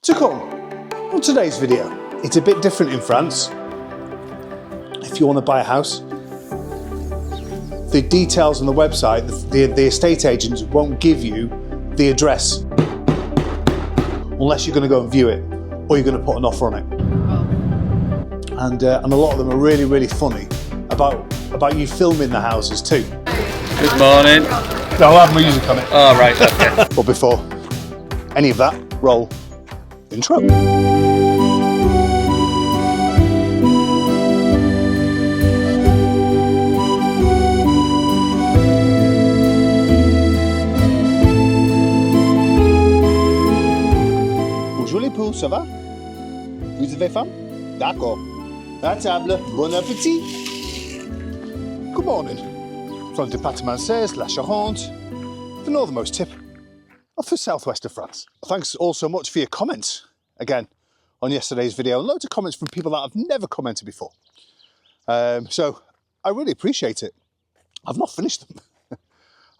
To come on today's video, it's a bit different in France. If you want to buy a house, the details on the website, the estate agents won't give you the address unless you're going to go and view it or you're going to put an offer on it. And a lot of them are really, really funny about you filming the houses too. Good morning. No, I'll have music on it. Oh, right, okay. But before any of that, roll intro. Bonjour les poules, ça va? Vous avez faim? D'accord. À table, bon appétit. Good morning. From the Département 16, La Charente, the northernmost tip of the southwest of France. Thanks all so much for your comments again on yesterday's video. Loads of comments from people that have never commented before. So I really appreciate it. I've not finished them.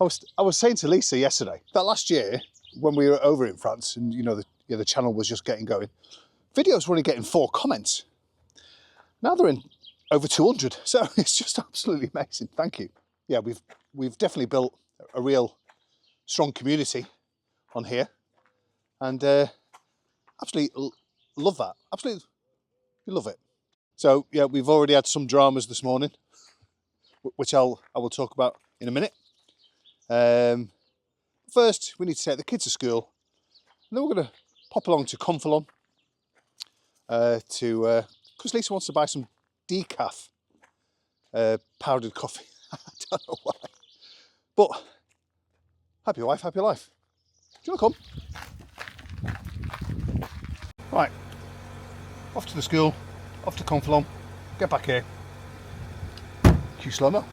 I was saying to Lisa yesterday that last year when we were over in France and the channel was just getting going, videos were only getting 4 comments. Now they're in over 200. So it's just absolutely amazing. Thank you. Yeah, we've definitely built a real strong community on here, and absolutely love that. Absolutely love it. So yeah, we've already had some dramas this morning, which I will talk about in a minute. First, we need to take the kids to school, and then we're going to pop along to Confalon because Lisa wants to buy some decaf powdered coffee. I don't know why, but happy wife, happy life. Do you want to come? Right, off to the school, off to Confalon, get back here. Cue slow-mo.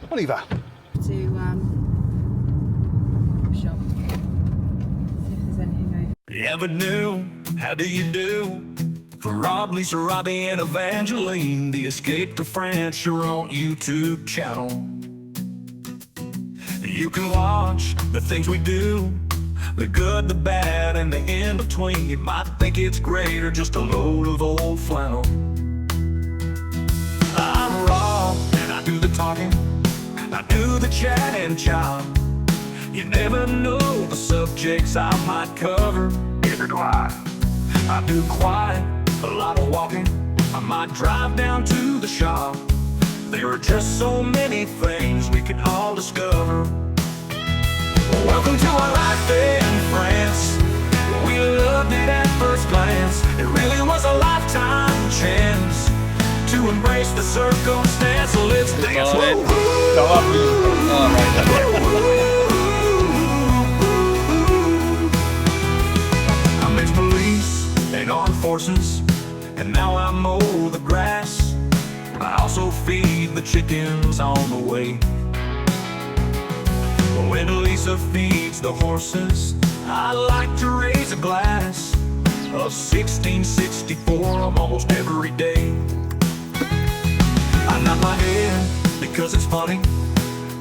What are you at? Shop. See if there's anything over. You ever knew? How do you do? For Rob, Lisa, Robbie, and Evangeline, the Escape to France, your own YouTube channel. You can watch the things we do, the good, the bad, and the in-between. You might think it's great or just a load of old flannel. I'm Rob, and I do the talking, I do the chat and chop. You never know the subjects I might cover. Neither do I. I do quite a lot of walking. I might drive down to the shop. There are just so many things we can all discover. Welcome to our life in France. We loved it at first glance. It really was a lifetime chance to embrace the circumstance. So let's dance. I'm ex-police and armed forces, and now I mow the grass. I also feed the chickens on the way. When Lisa feeds the horses, I like to raise a glass of 1664 almost every day. I nod my head because it's funny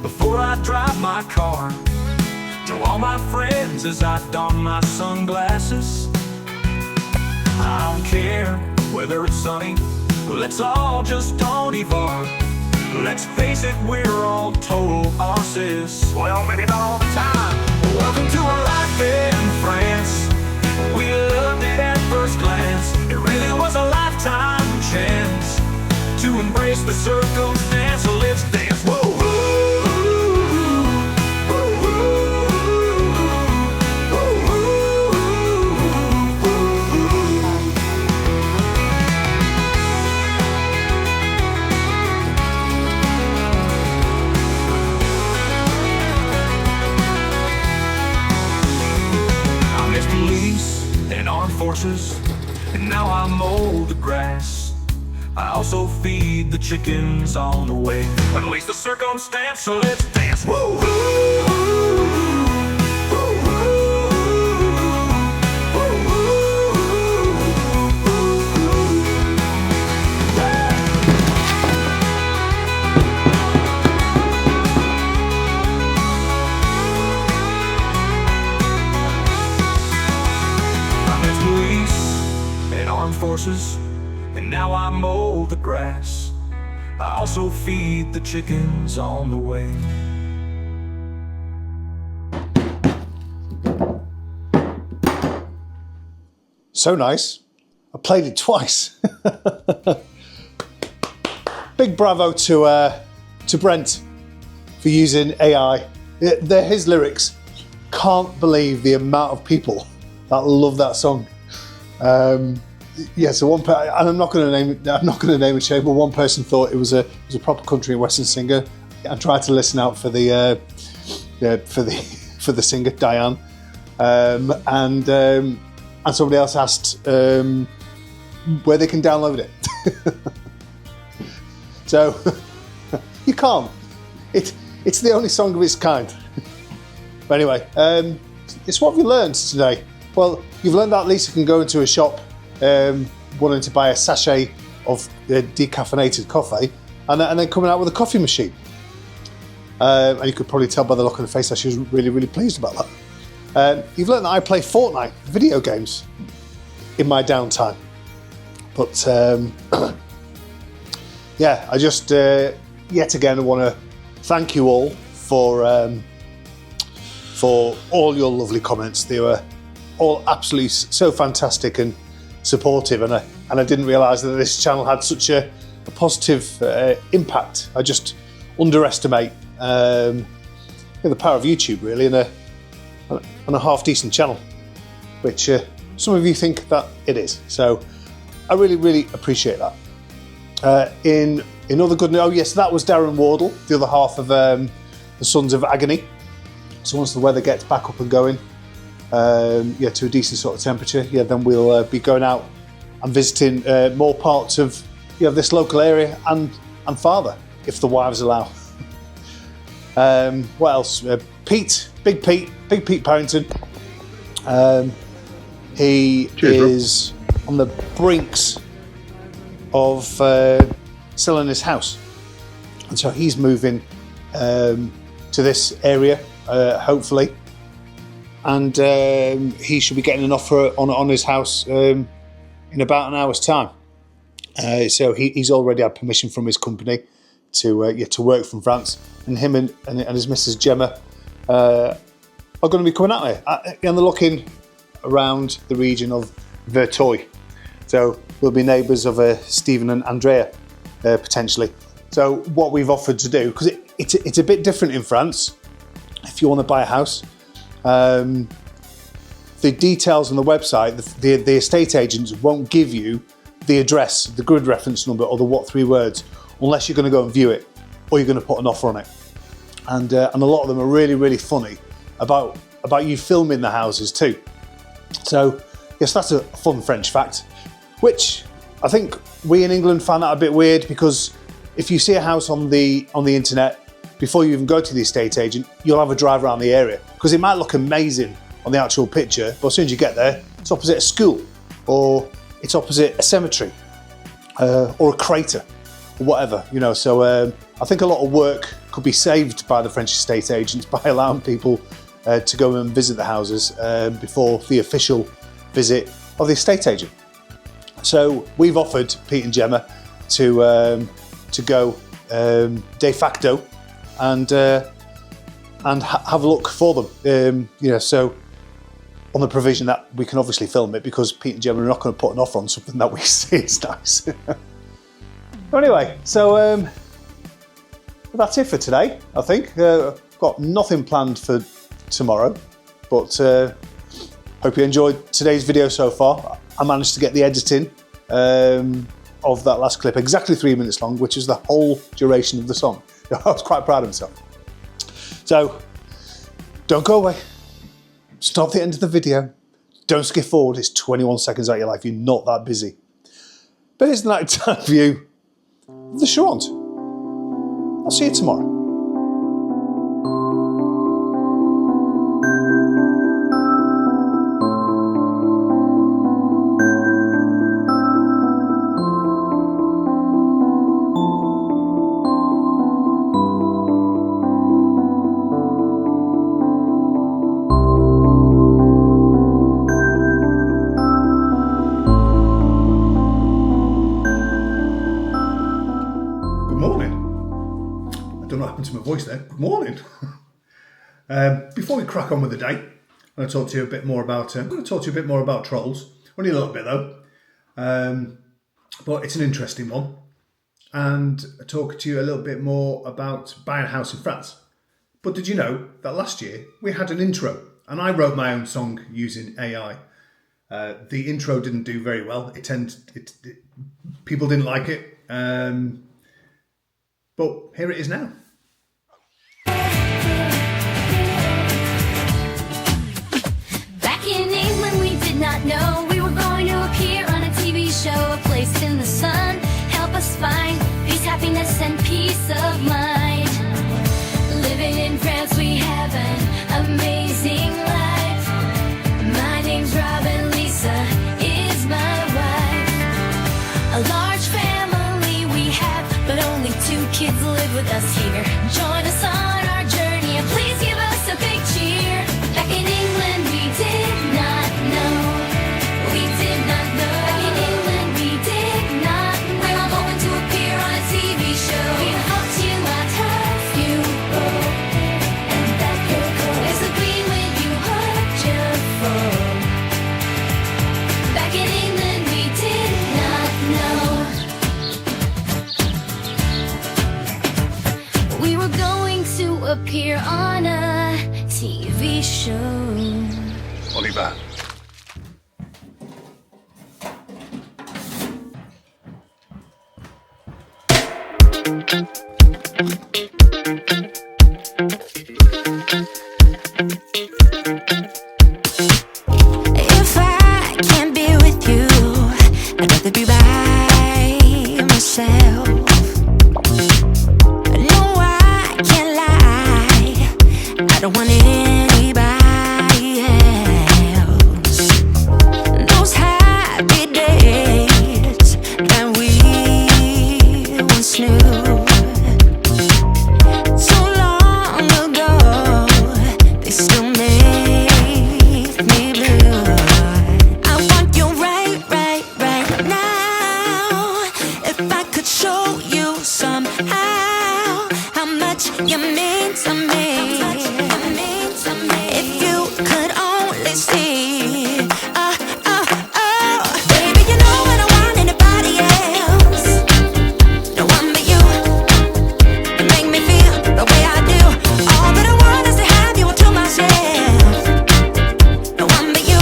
before I drive my car. To all my friends as I don my sunglasses, I don't care whether it's sunny, let's all just don't evolve. Let's face it, we're all total artists. Well, maybe not all the time. Welcome to a life in France. We loved it at first glance. It really was a lifetime chance to embrace the circumstance. So let's dance. Whoa, forces, and now I mow the grass. I also feed the chickens on the way. At least the circumstance, so let's dance. Woo! armed forces, and now I mow the grass. I also feed the chickens on the way. So nice. I played it twice. Big bravo to Brent for using AI. They're his lyrics. Can't believe the amount of people that love that song. Yeah, so and I'm not going to name a show, but one person thought it was a proper country and western singer. I tried to listen out for the singer Diane, and somebody else asked where they can download it. So you can't. It's the only song of its kind. But anyway, it's what we learned today. Well, you've learned that Lisa can go into a shop wanting to buy a sachet of decaffeinated coffee, and then coming out with a coffee machine. And you could probably tell by the look on her face that she was really, really pleased about that. You've learned that I play Fortnite video games in my downtime. But yeah, I just yet again want to thank you all for all your lovely comments. They were all absolutely so fantastic and supportive, and I didn't realise that this channel had such a positive impact. I just underestimate the power of YouTube, really, and a half decent channel, which some of you think that it is. So I really, really appreciate that. In other good news, oh yes, that was Darren Wardle, the other half of the Sons of Agony. So once the weather gets back up and going, yeah, to a decent sort of temperature, yeah, then we'll be going out and visiting more parts of this local area and farther, if the wives allow. What else? Big Pete Parrington. He is on the brinks of selling his house, and so he's moving to this area, hopefully, and he should be getting an offer on his house in about an hour's time. So he's already had permission from his company to work from France, and him and his Mrs. Gemma are going to be coming out here, and they're looking around the region of Vertoy. So we'll be neighbours of Stephen and Andrea potentially. So what we've offered to do, because it's a bit different in France, if you want to buy a house, the details on the website, the estate agents won't give you the address, the grid reference number, or the what 3 words, unless you're going to go and view it, or you're going to put an offer on it. And a lot of them are really, really funny about you filming the houses too. So yes, that's a fun French fact, which I think we in England find that a bit weird, because if you see a house on the internet, before you even go to the estate agent, you'll have a drive around the area, because it might look amazing on the actual picture, but as soon as you get there, it's opposite a school, or it's opposite a cemetery, or a crater, or whatever, So I think a lot of work could be saved by the French estate agents by allowing people to go and visit the houses before the official visit of the estate agent. So we've offered Pete and Gemma to go de facto and have a look for them. So on the provision that we can obviously film it, because Pete and Gemma are not going to put an offer on something that we see is nice. Anyway, so that's it for today, I think. Got nothing planned for tomorrow, but hope you enjoyed today's video so far. I managed to get the editing of that last clip exactly 3 minutes long, which is the whole duration of the song. I was quite proud of myself. So don't go away. Stop the end of the video. Don't skip forward. It's 21 seconds out of your life. You're not that busy. But here's the nighttime view of the Charente. I'll see you tomorrow. happened to my voice there? Good morning. Before we crack on with the day, I'm going to talk to you a bit more about. Trolls. Only a little bit though, but it's an interesting one. And I'll talk to you a little bit more about buying a house in France. But did you know that last year we had an intro, and I wrote my own song using AI. The intro didn't do very well. People didn't like it. But here it is now. Back in England, we did not know we were going to appear on a TV show, a place in the sun. Help us find peace, happiness, and peace of mind. Living in France, we have an amazing life. My name's Robin, Lisa is my wife. A large family we have, but only 2 kids live with us here. Join us on our journey and please give us a big cheer. Back in England, we did not know. We did not know. Back in England, we did not know. We were going to appear on a TV show. We hoped you might have you both. And that your coat is the green when you hurt your foe. Back in England, we did not know. We were going to appear on a TV show. Oliver. If I can't be with you, I'd rather be by myself. No, I can't lie, I don't want anybody else. Those happy days that we once knew, so long ago, they still make me blue. I want you right now. If I could show you somehow how much you mean to me. If you could only see, baby, you know I don't want anybody else. No one but you. You make me feel the way I do. All that I want is to have you to myself. No one but you.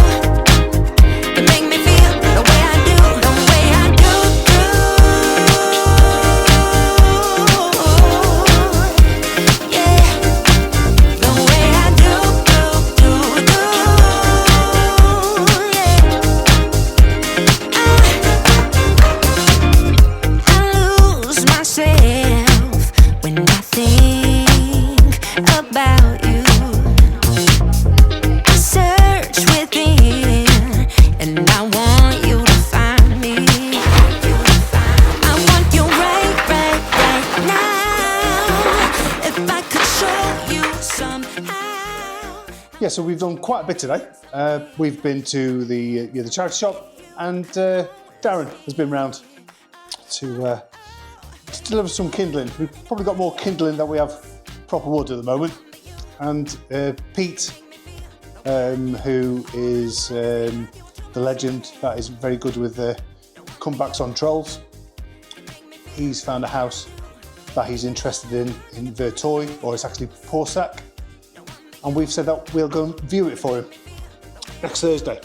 You make me feel the way I do. The way I do. Yeah. The way I do. Yeah. I lose myself when I think about you. I search within and I want you to find me. I want you right now. If I could show you somehow. Yeah, so we've done quite a bit today. We've been to the charity shop, and Darren has been round to deliver some kindling. We've probably got more kindling than we have proper wood at the moment. And Pete, who is the legend that is very good with comebacks on trolls, he's found a house that he's interested in Vertoy, or it's actually Porsac. And we've said that we'll go and view it for him next Thursday.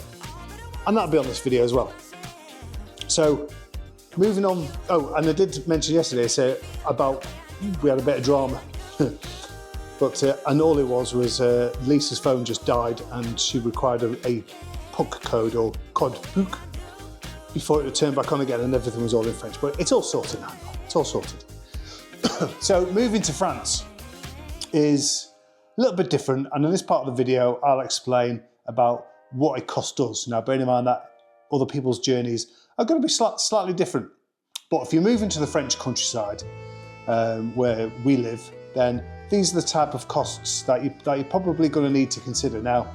And that'll be on this video as well. So, moving on. Oh, and I did mention yesterday about we had a bit of drama. But, and all it was Lisa's phone just died and she required a PUC code, or code PUC, before it would turn back on again, and everything was all in French. But it's all sorted now. It's all sorted. So, moving to France is a little bit different, and in this part of the video I'll explain about what it cost us. Now, bearing in mind that other people's journeys are going to be slightly different, but if you move into the French countryside where we live, then these are the type of costs that you're probably going to need to consider. Now,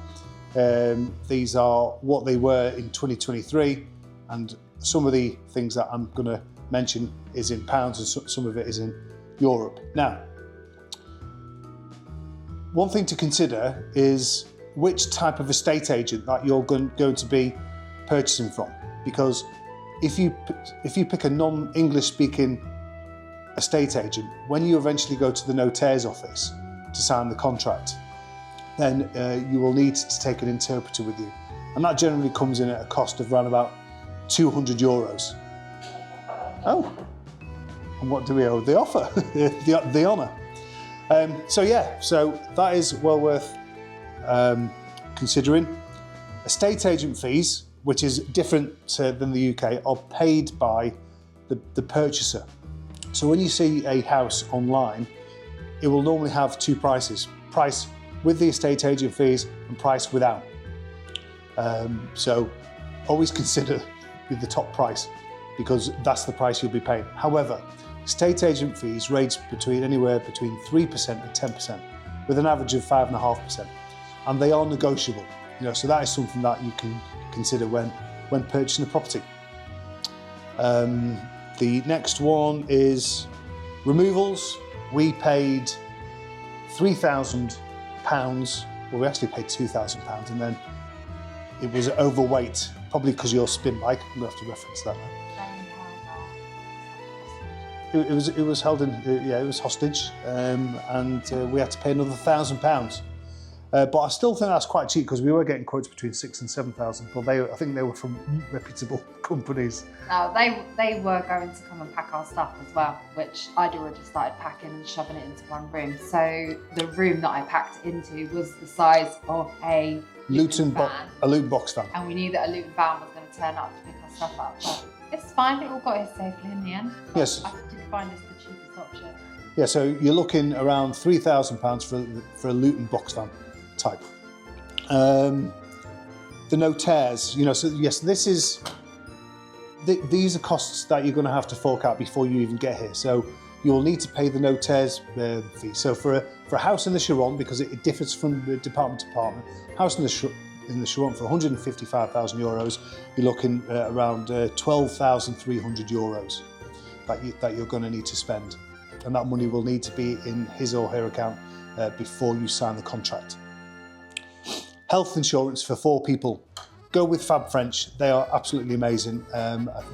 these are what they were in 2023, and some of the things that I'm going to mention is in pounds and some of it is in Europe. Now, one thing to consider is which type of estate agent that you're going to be purchasing from, because if you pick a non-English speaking estate agent, when you eventually go to the notaire's office to sign the contract, then you will need to take an interpreter with you, and that generally comes in at a cost of around about €200. Oh, and what do we owe the offer? the honour. So that is well worth considering. Estate agent fees, which is different than the UK, are paid by the purchaser. So when you see a house online, it will normally have two prices: price with the estate agent fees and price without. So always consider the top price, because that's the price you'll be paying. However, estate agent fees range anywhere between 3% and 10%, with an average of 5.5%, and they are negotiable. So that is something that you can consider when purchasing a property. The next one is removals. We paid £3,000. Well, we actually paid £2,000, and then it was overweight, probably because your spin bike. We'll have to reference that now. It was held in, it was hostage, and we had to pay another £1,000. But I still think that's quite cheap, because we were getting quotes between £6,000 and £7,000, but I think they were from reputable companies. No, they were going to come and pack our stuff as well, which I'd already started packing and shoving it into one room. So the room that I packed into was the size of a Luton box van. And we knew that a Luton van was going to turn up to pick our stuff up. But it's fine, it all got here safely in the end. Yes. I did find this the cheapest option. Yeah, so you're looking around £3,000 for a Luton box van type. The notaires, so yes, these are costs that you're going to have to fork out before you even get here. So you will need to pay the notaires fee. So for a house in the Charente, because it differs from department to department, house in the Charente for €155,000, you're looking at around €12,300 that you're going to need to spend, and that money will need to be in his or her account before you sign the contract. Health insurance for 4 people. Go with Fab French. They are absolutely amazing.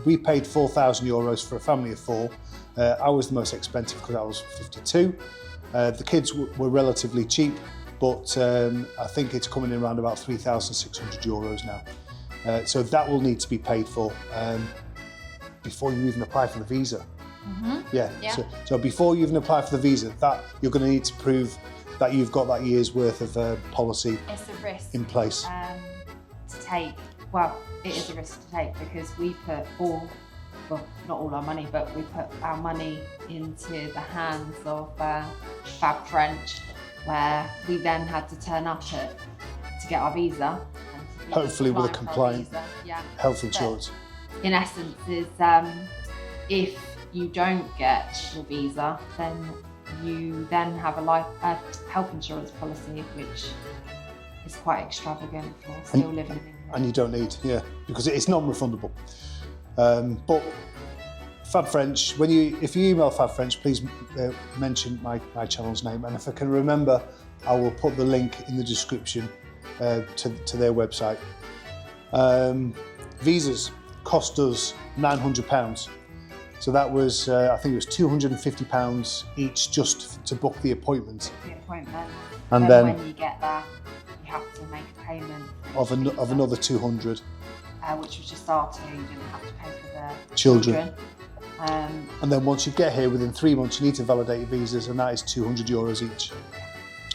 We paid €4,000 for a family of 4. I was the most expensive because I was 52. The kids were relatively cheap, but I think it's coming in around about €3,600 now. So that will need to be paid for before you even apply for the visa. Mm-hmm. Yeah. So before you even apply for the visa, that you're going to need to prove that you've got that year's worth of policy It's a risk in place. To take. Well, it is a risk to take, because we put not all our money, but we put our money into the hands of Fab French, where we then had to turn up to get our visa. And Hopefully with a compliant health insurance. But in essence, is if you don't get your visa, then you then have a health insurance policy, which is quite extravagant for still living in England. And you don't need, because it's non-refundable. But Fab French, if you email Fab French, please mention my channel's name, and if I can remember, I will put the link in the description to their website. Visas cost us £900. So that was, I think it was £250 each just to book the appointment. And then when you get there, you have to make a payment of another £200. Which was just our 2, you didn't have to pay for the children. And then once you get here, within 3 months, you need to validate your visas, and that is €200 each.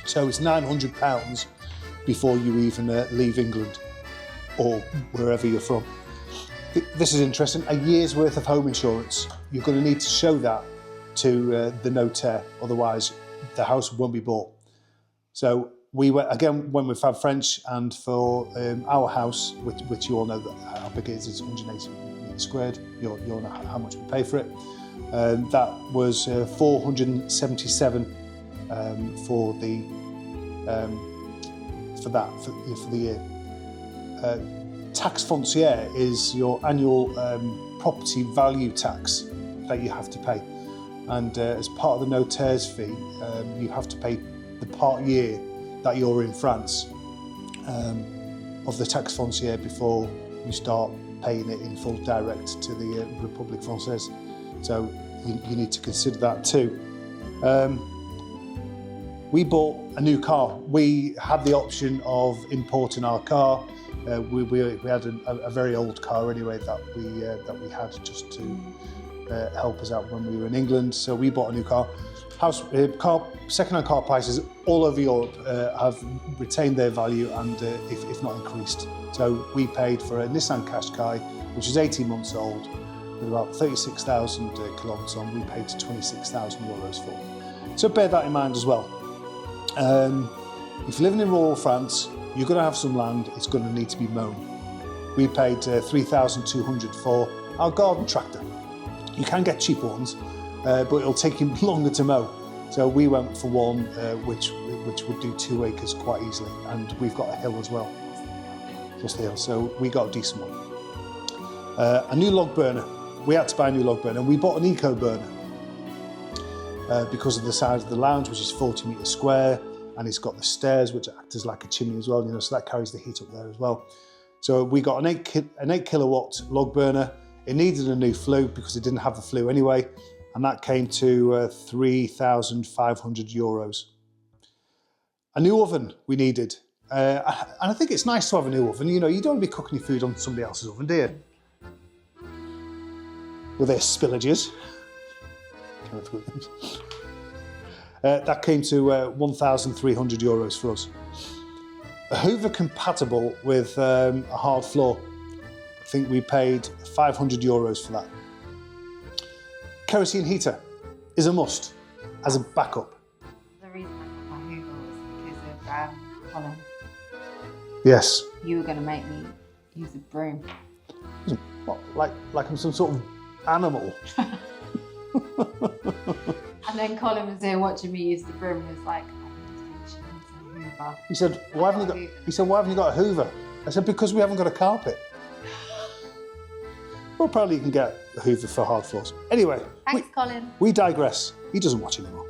So it's £900 before you even leave England or wherever you're from. This is interesting. A year's worth of home insurance. You're going to need to show that to the notaire, otherwise the house won't be bought. So we went with Fab French, and for our house, which you all know how big it is, it's 180 metres squared. You all know how much we pay for it. That was 477 for the year. Tax foncière is your annual property value tax that you have to pay, and as part of the notaire's fee, you have to pay the part year that you're in France of the taxe foncière before you start paying it in full direct to the République Française. So you need to consider that too. We bought a new car. We had the option of importing our car. We had a very old car anyway that we had just to help us out when we were in England. So we bought a new car. Second-hand car prices all over Europe have retained their value and if not increased. So we paid for a Nissan Qashqai, which is 18 months old, with about 36,000 kilometres on. We paid 26,000 euros for. So bear that in mind as well. If you're living in rural France, you're going to have some land, it's going to need to be mown. We paid 3,200 for our garden tractor. You can get cheaper ones, but it'll take you longer to mow. So we went for one which would do 2 acres quite easily, and we've got a hill as well. Just the hill, so we got a decent one. A new log burner. We had to buy a new log burner, and we bought an eco burner. Because of the size of the lounge, which is 40 metres square, and it's got the stairs which act as like a chimney as well, so that carries the heat up there as well. So we got an 8 kilowatt log burner. It needed a new flue because it didn't have the flue anyway, and that came to 3,500 euros. A new oven we needed, and I think it's nice to have a new oven. You don't want to be cooking your food on somebody else's oven, do you? With their spillages. That came to 1,300 euros for us. A Hoover compatible with a hard floor. I think we paid 500 euros for that. Kerosene heater is a must as a backup. The reason I got my Hoover was because of Colin. Yes. You were going to make me use a broom. What, like I'm some sort of animal? And then Colin was there watching me use the broom and was like, I think she needs a Hoover. He said, why haven't you got a Hoover? I said, because we haven't got a carpet. Well, probably you can get a Hoover for hard floors. Anyway. Thanks, Colin. We digress. He doesn't watch anymore.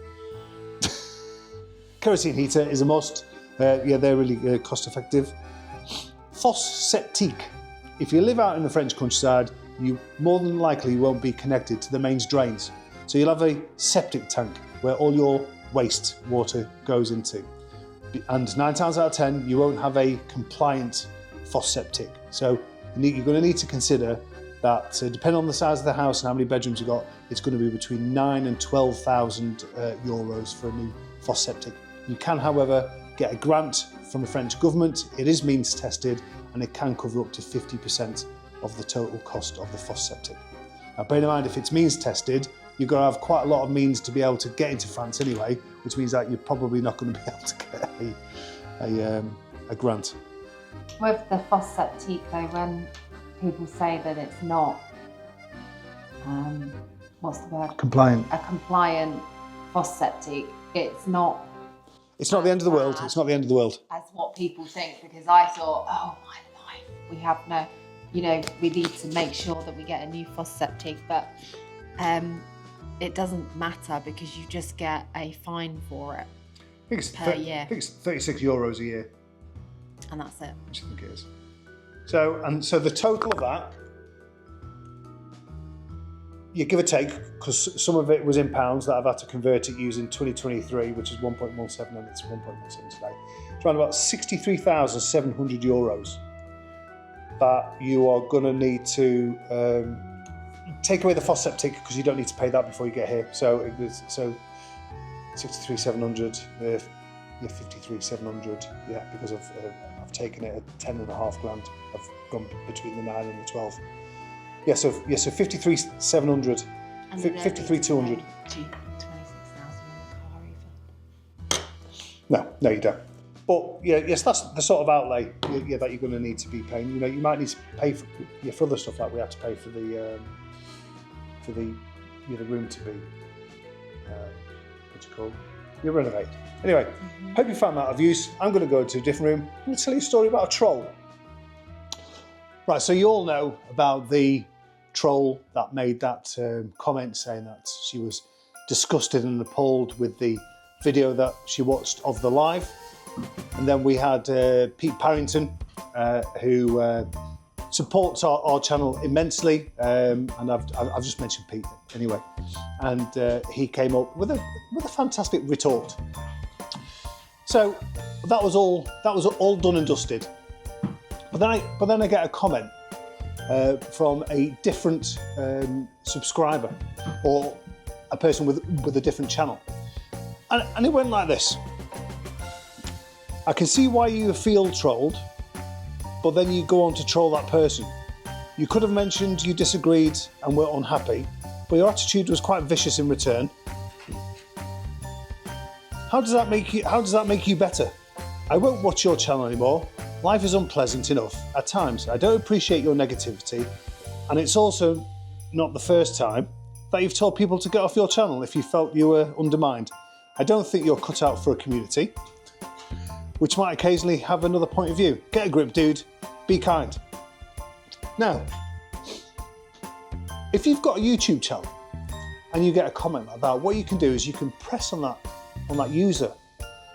Kerosene heater is a must. Yeah, they're really cost effective. Fosse septique. If you live out in the French countryside, you more than likely won't be connected to the mains drains. So you'll have a septic tank where all your waste water goes into. And 9 times out of 10, you won't have a compliant fosse septic. So you're going to need to consider that, depending on the size of the house and how many bedrooms you've got, it's going to be between 9,000 and 12,000 euros for a new fosse septic. You can, however, get a grant from the French government. It is means tested and it can cover up to 50% of the total cost of the fosse septic. Now, bear in mind, if it's means tested, you've got to have quite a lot of means to be able to get into France anyway, which means that you're probably not going to be able to get a grant. With the fosse septique though, when people say that it's not, what's the word? Compliant. A compliant fosse septic, it's not the end of the world. It's not the end of the world. As what people think, because I thought, oh my life, we have no, we need to make sure that we get a new fosse septic, but it doesn't matter because you just get a fine for it per year. I think it's 36 euros a year. And that's it. Which I think it is. So the total of that, you give or take, because some of it was in pounds that I've had to convert it using 2023, which is 1.17 and it's 1.17 today. It's around about 63,700 euros that you are going to need to take away the fosse septic because you don't need to pay that before you get here. So 63,700, 53,700, yeah, because I've taken it at 10.5 grand. I've gone between the 9 and the 12. Yeah, so 53,700, 53,200. 26,000 car refund. No, you don't. But yes, that's the sort of outlay that you're going to need to be paying. You might need to pay for other stuff, like we had to pay for the room to be what's it called? You renovate. Anyway, hope you found that of use. I'm going to go to a different room. I'm going to tell you a story about a troll. Right, so you all know about the troll that made that comment saying that she was disgusted and appalled with the video that she watched of the live. And then we had Pete Parrington, who supports our channel immensely, and I've just mentioned Pete anyway. And he came up with a fantastic retort. So that was all done and dusted. But then I get a comment from a different subscriber, or a person with a different channel, and it went like this: I can see why you feel trolled, but then you go on to troll that person. You could have mentioned you disagreed and were unhappy, but your attitude was quite vicious in return. How does that make you better? I won't watch your channel anymore. Life is unpleasant enough at times. I don't appreciate your negativity, and it's also not the first time that you've told people to get off your channel if you felt you were undermined. I don't think you're cut out for a community, which might occasionally have another point of view. Get a grip, dude. Be kind. Now, if you've got a YouTube channel and you get a comment like that, what you can do is you can press on that user,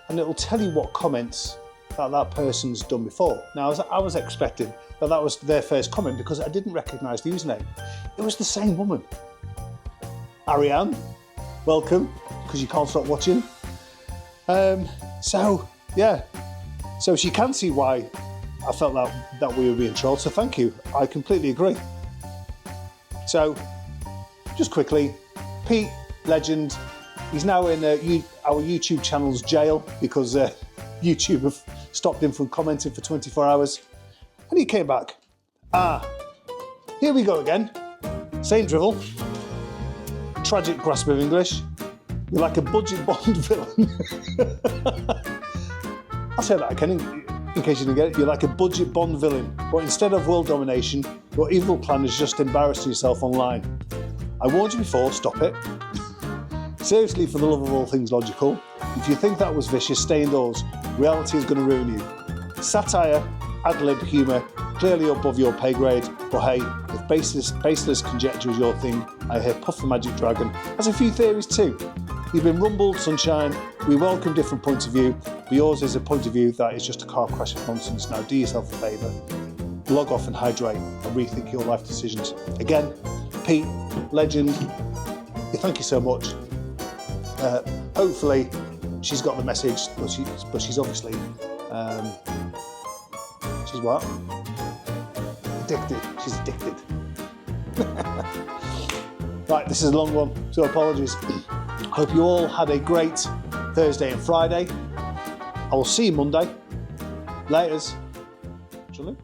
and it will tell you what comments that person's done before. Now, I was expecting that was their first comment because I didn't recognise the username. It was the same woman. Ariane, welcome, because you can't stop watching. So she can see why I felt that we were being trolled, so thank you. I completely agree. So, just quickly, Pete, legend, he's now in our YouTube channel's jail because YouTube have stopped him from commenting for 24 hours. And he came back. Here we go again. Same drivel. Tragic grasp of English. You're like a budget Bond villain. I'll say that again in case you didn't get it. You're like a budget Bond villain, but instead of world domination, your evil plan is just embarrassing yourself online. I warned you before, stop it. Seriously, for the love of all things logical, if you think that was vicious, stay indoors. Reality is going to ruin you. Satire, ad-lib humour, clearly above your pay grade, but hey, if baseless conjecture is your thing, I hear Puff the Magic Dragon has a few theories too. You've been rumbled, sunshine. We welcome different points of view, but yours is a point of view that is just a car crash of nonsense. Now do yourself a favour, log off and hydrate and rethink your life decisions. Again, Pete, legend, thank you so much. Hopefully she's got the message, but she's obviously, she's what? Addicted. She's addicted. Right, this is a long one, so apologies. Hope you all had a great Thursday and Friday. I will see you Monday. Laters. Shall we?